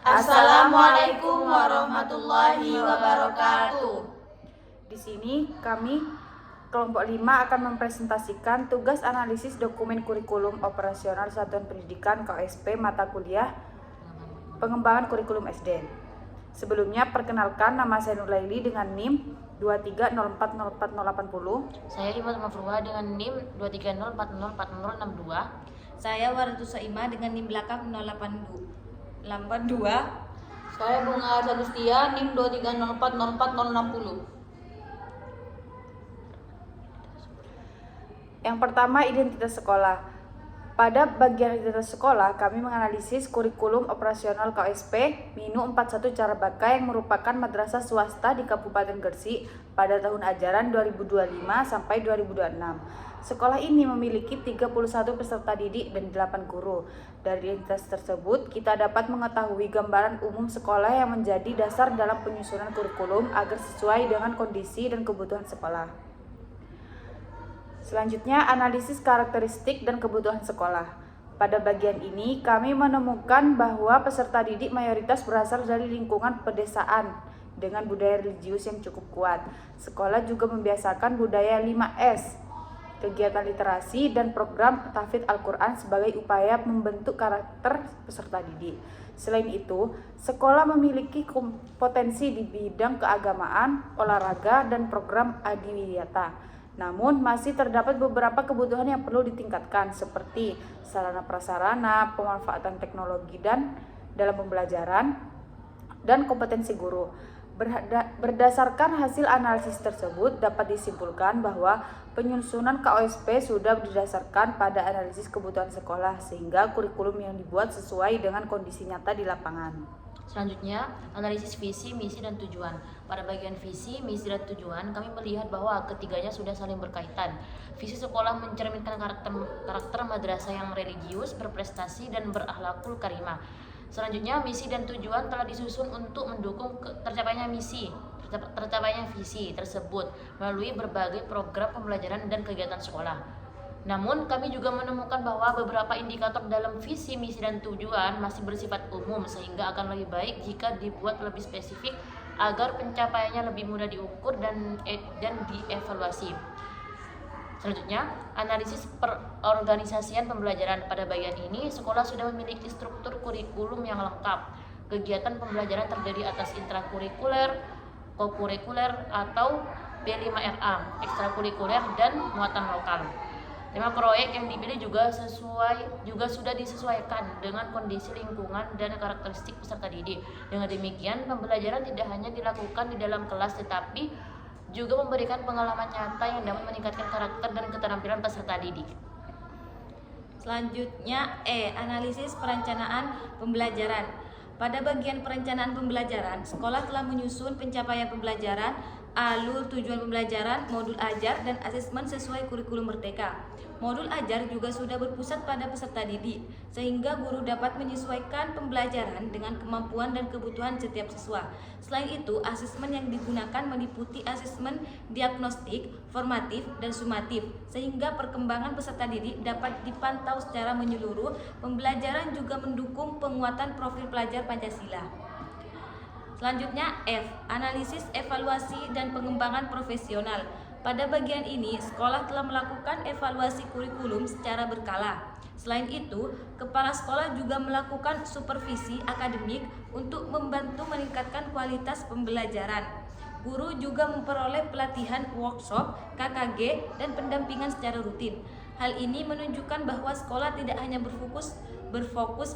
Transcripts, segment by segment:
Assalamualaikum warahmatullahi wabarakatuh. Di sini kami kelompok 5 akan mempresentasikan tugas analisis dokumen kurikulum operasional Satuan Pendidikan KOSP mata kuliah Pengembangan Kurikulum SD. Sebelumnya perkenalkan, nama saya Nurlaili dengan NIM 230404080. Saya Rima Mafruha dengan NIM 230404062. Saya Waratus Saima dengan NIM belakang 082. Saya Bunga Sagustia NIM 230404060. Yang pertama, identitas sekolah. Pada bagian identitas sekolah, kami menganalisis kurikulum operasional KOSP Minu 41 Carabaka yang merupakan madrasah swasta di Kabupaten Gresik pada tahun ajaran 2025 sampai 2026. Sekolah ini memiliki 31 peserta didik dan 8 guru. Dari identitas tersebut, kita dapat mengetahui gambaran umum sekolah yang menjadi dasar dalam penyusunan kurikulum agar sesuai dengan kondisi dan kebutuhan sekolah. Selanjutnya, analisis karakteristik dan kebutuhan sekolah. Pada bagian ini, kami menemukan bahwa peserta didik mayoritas berasal dari lingkungan pedesaan dengan budaya religius yang cukup kuat. Sekolah juga membiasakan budaya 5S, kegiatan literasi dan program tahfidz Al-Quran sebagai upaya membentuk karakter peserta didik. Selain itu, sekolah memiliki kompetensi di bidang keagamaan, olahraga, dan program adiwiyata. Namun, masih terdapat beberapa kebutuhan yang perlu ditingkatkan seperti sarana prasarana, pemanfaatan teknologi dan dalam pembelajaran, dan kompetensi guru. Berdasarkan hasil analisis tersebut, dapat disimpulkan bahwa penyusunan KOSP sudah didasarkan pada analisis kebutuhan sekolah sehingga kurikulum yang dibuat sesuai dengan kondisi nyata di lapangan. Selanjutnya, analisis visi, misi, dan tujuan. Pada bagian visi, misi, dan tujuan, kami melihat bahwa ketiganya sudah saling berkaitan. Visi sekolah mencerminkan karakter madrasah yang religius, berprestasi, dan berakhlakul karimah. Selanjutnya, misi dan tujuan telah disusun untuk mendukung tercapainya visi tersebut melalui berbagai program pembelajaran dan kegiatan sekolah. Namun, kami juga menemukan bahwa beberapa indikator dalam visi, misi, dan tujuan masih bersifat umum sehingga akan lebih baik jika dibuat lebih spesifik agar pencapaiannya lebih mudah diukur dan dievaluasi. Selanjutnya, analisis perorganisasian pembelajaran. Pada bagian ini, sekolah sudah memiliki struktur kurikulum yang lengkap. Kegiatan pembelajaran terdiri atas intrakurikuler, kokurikuler atau P5RA, ekstrakurikuler, dan muatan lokal. Tema proyek yang dipilih juga sudah disesuaikan dengan kondisi lingkungan dan karakteristik peserta didik. Dengan demikian, pembelajaran tidak hanya dilakukan di dalam kelas tetapi juga memberikan pengalaman nyata yang dapat meningkatkan karakter dan keterampilan peserta didik. Selanjutnya, analisis perencanaan pembelajaran. Pada bagian perencanaan pembelajaran, sekolah telah menyusun pencapaian pembelajaran, alur tujuan pembelajaran, modul ajar, dan asesmen sesuai kurikulum merdeka. Modul ajar juga sudah berpusat pada peserta didik, sehingga guru dapat menyesuaikan pembelajaran dengan kemampuan dan kebutuhan setiap siswa. Selain itu, asesmen yang digunakan meliputi asesmen diagnostik, formatif, dan sumatif, sehingga perkembangan peserta didik dapat dipantau secara menyeluruh. Pembelajaran juga mendukung penguatan profil pelajar Pancasila. Selanjutnya, analisis evaluasi dan pengembangan profesional. Pada bagian ini, sekolah telah melakukan evaluasi kurikulum secara berkala. Selain itu, kepala sekolah juga melakukan supervisi akademik untuk membantu meningkatkan kualitas pembelajaran. Guru juga memperoleh pelatihan workshop, KKG, dan pendampingan secara rutin. Hal ini menunjukkan bahwa sekolah tidak hanya berfokus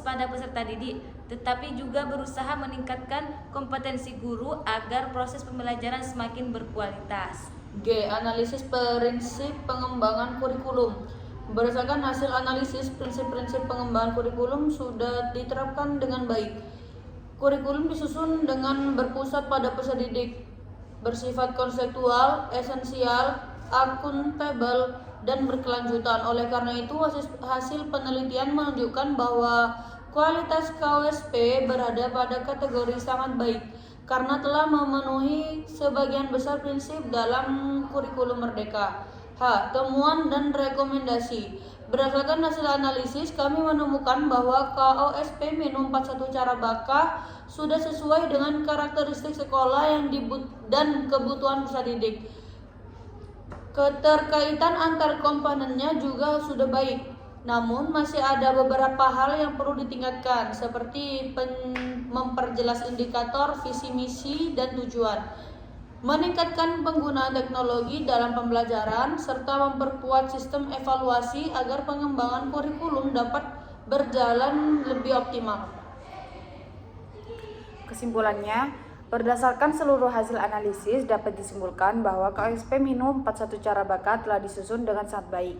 pada peserta didik, tetapi juga berusaha meningkatkan kompetensi guru agar proses pembelajaran semakin berkualitas. G. Analisis prinsip pengembangan kurikulum. Berdasarkan hasil analisis, prinsip-prinsip pengembangan kurikulum sudah diterapkan dengan baik. Kurikulum disusun dengan berpusat pada peserta didik, bersifat konseptual, esensial, akuntabel, dan berkelanjutan. Oleh karena itu, hasil penelitian menunjukkan bahwa kualitas KOSP berada pada kategori sangat baik karena telah memenuhi sebagian besar prinsip dalam kurikulum merdeka. H. Temuan dan rekomendasi. Berdasarkan hasil analisis, kami menemukan bahwa KOSP Minum 41 Cara Baka sudah sesuai dengan karakteristik sekolah dan kebutuhan peserta didik. Keterkaitan antar komponennya juga sudah baik. Namun masih ada beberapa hal yang perlu ditingkatkan, seperti memperjelas indikator, visi misi, dan tujuan, meningkatkan penggunaan teknologi dalam pembelajaran, serta memperkuat sistem evaluasi agar pengembangan kurikulum dapat berjalan lebih optimal. Kesimpulannya, berdasarkan seluruh hasil analisis dapat disimpulkan bahwa KOSP Minum 41 Cara Baka telah disusun dengan sangat baik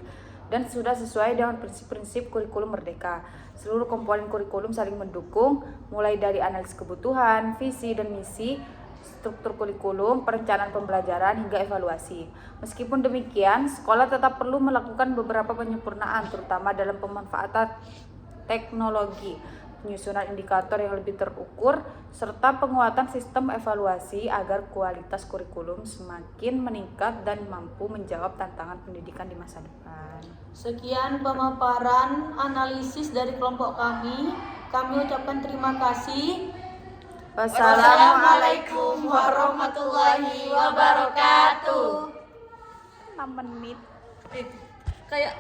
dan sudah sesuai dengan prinsip-prinsip kurikulum merdeka. Seluruh komponen kurikulum saling mendukung, mulai dari analisis kebutuhan, visi dan misi, struktur kurikulum, perencanaan pembelajaran, hingga evaluasi. Meskipun demikian, sekolah tetap perlu melakukan beberapa penyempurnaan, terutama dalam pemanfaatan teknologi, penyusunan indikator yang lebih terukur, serta penguatan sistem evaluasi agar kualitas kurikulum semakin meningkat dan mampu menjawab tantangan pendidikan di masa depan. Sekian pemaparan analisis dari kelompok kami. Kami ucapkan terima kasih. Wassalamualaikum warahmatullahi wabarakatuh. 6 menit. Kayak